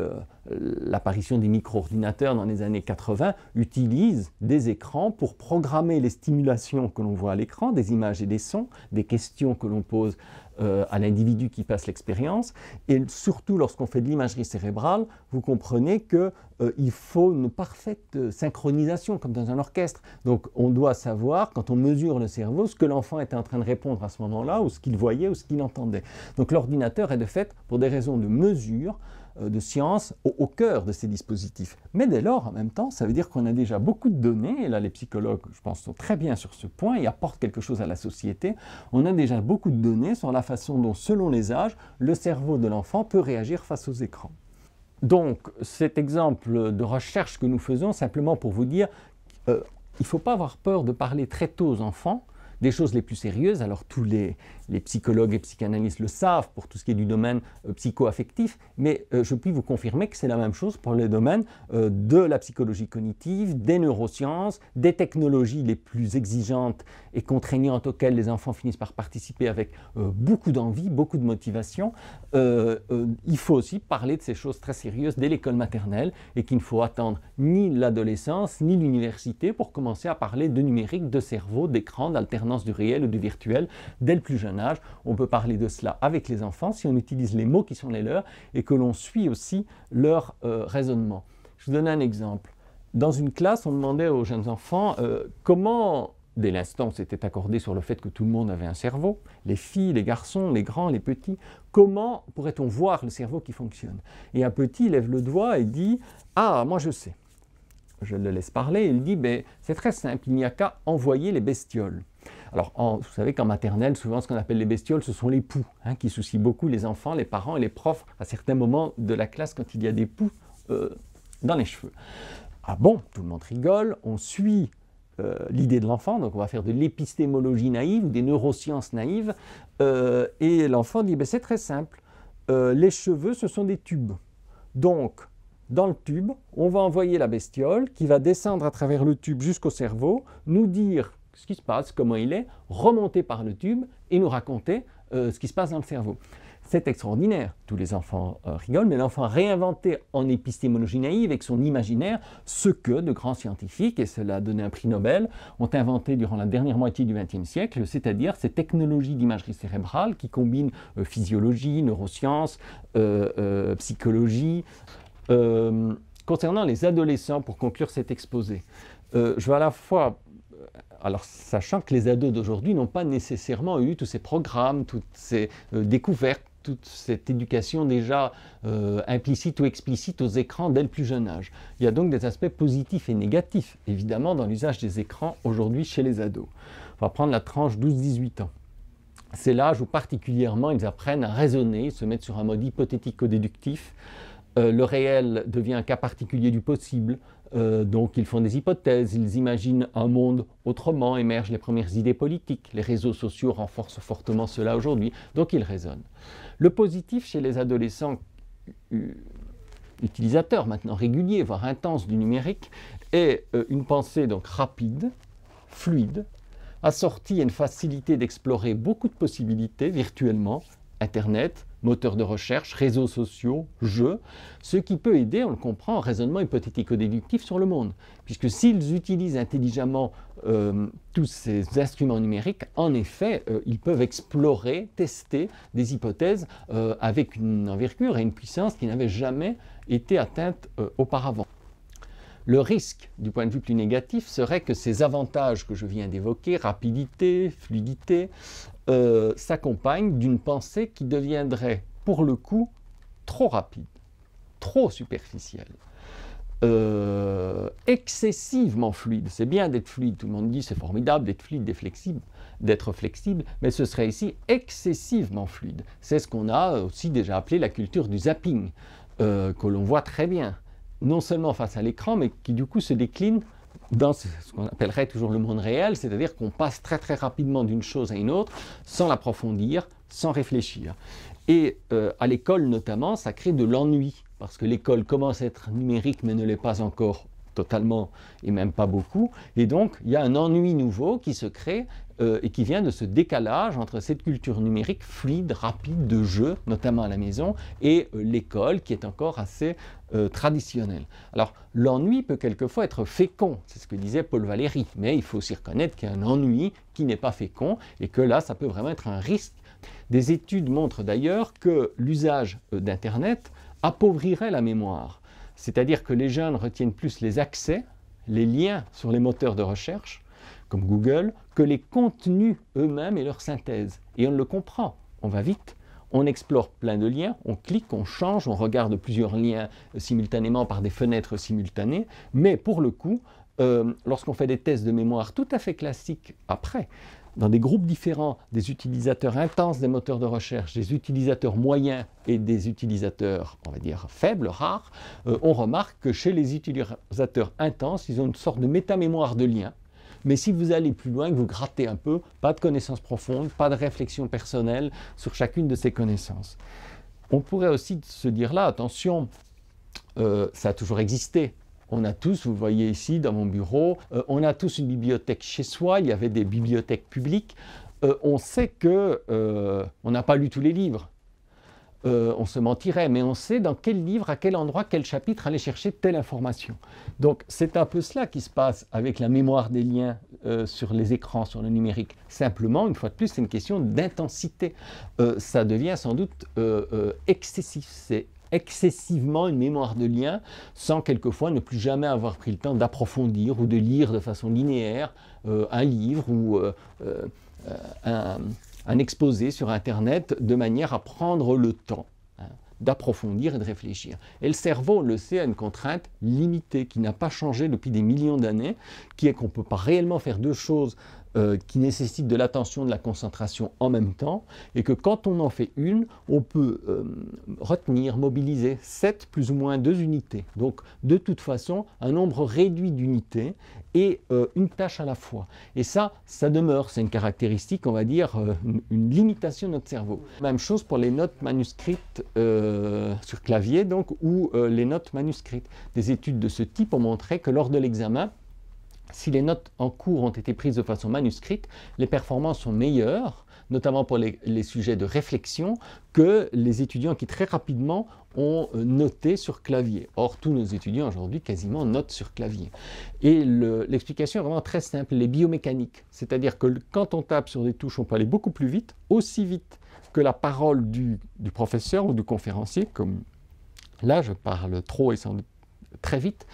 l'apparition des micro-ordinateurs dans les années 80, utilise des écrans pour programmer les stimulations que l'on voit à l'écran, des images et des sons, des questions que l'on pose à l'individu qui passe l'expérience. Et surtout, lorsqu'on fait de l'imagerie cérébrale, vous comprenez qu'il faut une parfaite synchronisation, comme dans un orchestre. Donc, on doit savoir, quand on mesure le cerveau, ce que l'enfant était en train de répondre à ce moment-là, ou ce qu'il voyait, ou ce qu'il entendait. Donc, l'ordinateur est de fait, pour des raisons de mesure, de science au cœur de ces dispositifs. Mais dès lors, en même temps, ça veut dire qu'on a déjà beaucoup de données, et là les psychologues, je pense, sont très bien sur ce point et apportent quelque chose à la société. On a déjà beaucoup de données sur la façon dont, selon les âges, le cerveau de l'enfant peut réagir face aux écrans. Donc, cet exemple de recherche que nous faisons, simplement pour vous dire, il ne faut pas avoir peur de parler très tôt aux enfants des choses les plus sérieuses. Alors tous les psychologues et psychanalystes le savent pour tout ce qui est du domaine psycho-affectif, mais je puis vous confirmer que c'est la même chose pour les domaines de la psychologie cognitive, des neurosciences, des technologies les plus exigeantes et contraignantes auxquelles les enfants finissent par participer avec beaucoup d'envie, beaucoup de motivation. Il faut aussi parler de ces choses très sérieuses dès l'école maternelle et qu'il ne faut attendre ni l'adolescence ni l'université pour commencer à parler de numérique, de cerveau, d'écran, d'alternance du réel ou du virtuel dès le plus jeune âge. On peut parler de cela avec les enfants si on utilise les mots qui sont les leurs et que l'on suit aussi leur raisonnement. Je vous donne un exemple. Dans une classe, on demandait aux jeunes enfants comment, dès l'instant, s'était accordé sur le fait que tout le monde avait un cerveau, les filles, les garçons, les grands, les petits, comment pourrait-on voir le cerveau qui fonctionne? Et un petit lève le doigt et dit « Ah, moi je sais ». Je le laisse parler, il dit « c'est très simple, il n'y a qu'à envoyer les bestioles ». Alors, vous savez qu'en maternelle, souvent ce qu'on appelle les bestioles, ce sont les poux, qui soucient beaucoup les enfants, les parents et les profs à certains moments de la classe quand il y a des poux dans les cheveux. Ah bon, tout le monde rigole, on suit l'idée de l'enfant, donc on va faire de l'épistémologie naïve, des neurosciences naïves, et l'enfant dit c'est très simple, les cheveux ce sont des tubes. Donc, dans le tube, on va envoyer la bestiole qui va descendre à travers le tube jusqu'au cerveau, nous dire ce qui se passe, comment il est, remonter par le tube et nous raconter ce qui se passe dans le cerveau. C'est extraordinaire, tous les enfants rigolent, mais l'enfant a réinventé en épistémologie naïve avec son imaginaire ce que de grands scientifiques, et cela a donné un prix Nobel, ont inventé durant la dernière moitié du XXe siècle, c'est-à-dire ces technologies d'imagerie cérébrale qui combinent physiologie, neurosciences, psychologie. Concernant les adolescents, pour conclure cet exposé, je veux à la fois, alors sachant que les ados d'aujourd'hui n'ont pas nécessairement eu tous ces programmes, toutes ces découvertes, toute cette éducation déjà implicite ou explicite aux écrans dès le plus jeune âge. Il y a donc des aspects positifs et négatifs, évidemment, dans l'usage des écrans aujourd'hui chez les ados. On va prendre la tranche 12-18 ans. C'est l'âge où particulièrement ils apprennent à raisonner, ils se mettent sur un mode hypothético-déductif. Le réel devient un cas particulier du possible, donc ils font des hypothèses, ils imaginent un monde autrement, émergent les premières idées politiques, les réseaux sociaux renforcent fortement cela aujourd'hui, donc ils raisonnent. Le positif chez les adolescents utilisateurs maintenant réguliers, voire intenses du numérique, est une pensée donc rapide, fluide, assortie à une facilité d'explorer beaucoup de possibilités virtuellement, Internet, moteur de recherche, réseaux sociaux, jeux, ce qui peut aider, on le comprend, en raisonnement hypothético-déductif sur le monde. Puisque s'ils utilisent intelligemment tous ces instruments numériques, en effet, ils peuvent explorer, tester des hypothèses avec une envergure et une puissance qui n'avaient jamais été atteintes auparavant. Le risque, du point de vue plus négatif, serait que ces avantages que je viens d'évoquer, rapidité, fluidité, s'accompagnent d'une pensée qui deviendrait, pour le coup, trop rapide, trop superficielle. excessivement fluide. C'est bien d'être fluide, tout le monde dit c'est formidable d'être fluide, d'être flexible, mais ce serait ici excessivement fluide. C'est ce qu'on a aussi déjà appelé la culture du zapping, que l'on voit très bien, non seulement face à l'écran, mais qui du coup se décline dans ce qu'on appellerait toujours le monde réel, c'est-à-dire qu'on passe très très rapidement d'une chose à une autre, sans l'approfondir, sans réfléchir. Et à l'école notamment, ça crée de l'ennui, parce que l'école commence à être numérique, mais ne l'est pas encore totalement, et même pas beaucoup, et donc il y a un ennui nouveau qui se crée, et qui vient de ce décalage entre cette culture numérique fluide, rapide, de jeu, notamment à la maison, et l'école qui est encore assez traditionnelle. Alors l'ennui peut quelquefois être fécond, c'est ce que disait Paul Valéry, mais il faut aussi reconnaître qu'il y a un ennui qui n'est pas fécond, et que là ça peut vraiment être un risque. Des études montrent d'ailleurs que l'usage d'Internet appauvrirait la mémoire, c'est-à-dire que les jeunes retiennent plus les accès, les liens sur les moteurs de recherche, comme Google, que les contenus eux-mêmes et leur synthèse. Et on le comprend, on va vite, on explore plein de liens, on clique, on change, on regarde plusieurs liens simultanément par des fenêtres simultanées, mais pour le coup, lorsqu'on fait des tests de mémoire tout à fait classiques après, dans des groupes différents, des utilisateurs intenses des moteurs de recherche, des utilisateurs moyens et des utilisateurs, on va dire, faibles, rares, on remarque que chez les utilisateurs intenses, ils ont une sorte de métamémoire de liens. Mais si vous allez plus loin, que vous grattez un peu, pas de connaissances profondes, pas de réflexion personnelle sur chacune de ces connaissances. On pourrait aussi se dire là, attention, ça a toujours existé. On a tous, vous voyez ici dans mon bureau, on a tous une bibliothèque chez soi, il y avait des bibliothèques publiques. On sait qu'on n'a pas lu tous les livres. On se mentirait, mais on sait dans quel livre, à quel endroit, quel chapitre aller chercher telle information. Donc c'est un peu cela qui se passe avec la mémoire des liens sur les écrans, sur le numérique. Simplement, une fois de plus, c'est une question d'intensité. Ça devient sans doute excessif. C'est excessivement une mémoire de liens, sans quelquefois ne plus jamais avoir pris le temps d'approfondir ou de lire de façon linéaire un livre ou un exposé sur Internet de manière à prendre le temps d'approfondir et de réfléchir. Et le cerveau, on le sait, a une contrainte limitée qui n'a pas changé depuis des millions d'années, qui est qu'on ne peut pas réellement faire deux choses qui nécessitent de l'attention, de la concentration en même temps, et que quand on en fait une, on peut retenir, mobiliser 7 plus ou moins 2 unités. Donc de toute façon, un nombre réduit d'unités et une tâche à la fois. Et ça demeure, c'est une caractéristique, on va dire, une limitation de notre cerveau. Même chose pour les notes manuscrites sur clavier, donc, ou les notes manuscrites. Des études de ce type ont montré que lors de l'examen, si les notes en cours ont été prises de façon manuscrite, les performances sont meilleures, notamment pour les sujets de réflexion, que les étudiants qui très rapidement ont noté sur clavier. Or, tous nos étudiants aujourd'hui quasiment notent sur clavier. Et l'explication est vraiment très simple, les biomécaniques. C'est-à-dire que quand on tape sur des touches, on peut aller beaucoup plus vite, aussi vite que la parole du professeur ou du conférencier, comme là je parle trop et sans doute très vite,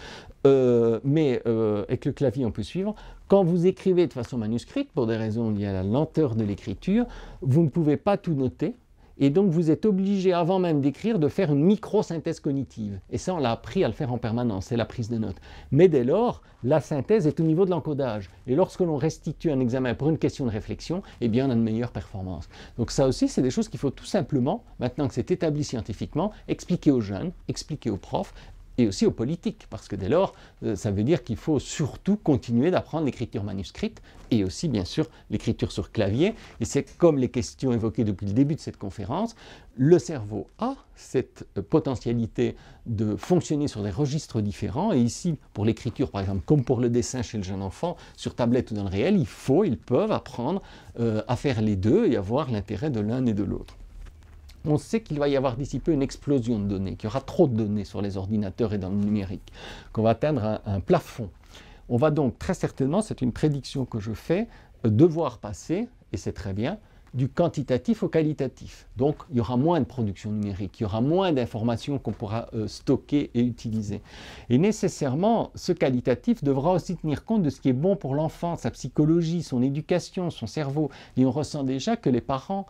mais avec le clavier on peut suivre. Quand vous écrivez de façon manuscrite, pour des raisons liées à la lenteur de l'écriture, vous ne pouvez pas tout noter, et donc vous êtes obligé, avant même d'écrire, de faire une micro-synthèse cognitive. Et ça, on l'a appris à le faire en permanence, c'est la prise de notes. Mais dès lors, la synthèse est au niveau de l'encodage. Et lorsque l'on restitue un examen pour une question de réflexion, eh bien on a de meilleures performances. Donc ça aussi, c'est des choses qu'il faut tout simplement, maintenant que c'est établi scientifiquement, expliquer aux jeunes, expliquer aux profs, et aussi aux politiques, parce que dès lors, ça veut dire qu'il faut surtout continuer d'apprendre l'écriture manuscrite et aussi, bien sûr, l'écriture sur clavier. Et c'est comme les questions évoquées depuis le début de cette conférence, le cerveau a cette potentialité de fonctionner sur des registres différents. Et ici, pour l'écriture, par exemple, comme pour le dessin chez le jeune enfant, sur tablette ou dans le réel, ils peuvent apprendre à faire les deux et avoir l'intérêt de l'un et de l'autre. On sait qu'il va y avoir d'ici peu une explosion de données, qu'il y aura trop de données sur les ordinateurs et dans le numérique, qu'on va atteindre un plafond. On va donc très certainement, c'est une prédiction que je fais, devoir passer, et c'est très bien, du quantitatif au qualitatif. Donc il y aura moins de production numérique, il y aura moins d'informations qu'on pourra stocker et utiliser. Et nécessairement, ce qualitatif devra aussi tenir compte de ce qui est bon pour l'enfant, sa psychologie, son éducation, son cerveau. Et on ressent déjà que les parents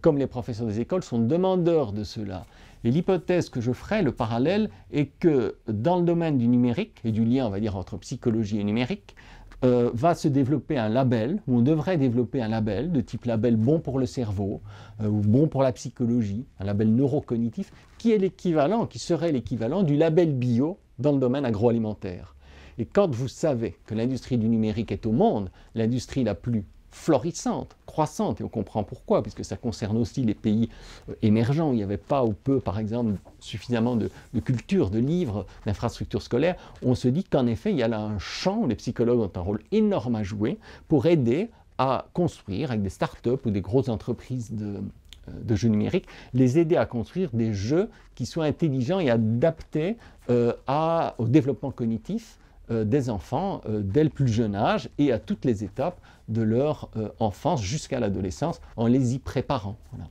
comme les professeurs des écoles, sont demandeurs de cela. Et l'hypothèse que je ferai, le parallèle, est que dans le domaine du numérique et du lien, on va dire, entre psychologie et numérique, va se développer un label, ou on devrait développer un label de type label bon pour le cerveau, ou bon pour la psychologie, un label neurocognitif, qui est l'équivalent, qui serait l'équivalent du label bio dans le domaine agroalimentaire. Et quand vous savez que l'industrie du numérique est au monde l'industrie la plus florissante, croissante, et on comprend pourquoi, puisque ça concerne aussi les pays émergents, où il n'y avait pas ou peu, par exemple, suffisamment de culture, de livres, d'infrastructures scolaires, on se dit qu'en effet, il y a là un champ, les psychologues ont un rôle énorme à jouer pour aider à construire, avec des startups ou des grosses entreprises de jeux numériques, les aider à construire des jeux qui soient intelligents et adaptés au développement cognitif des enfants dès le plus jeune âge et à toutes les étapes de leur enfance jusqu'à l'adolescence en les y préparant. Voilà.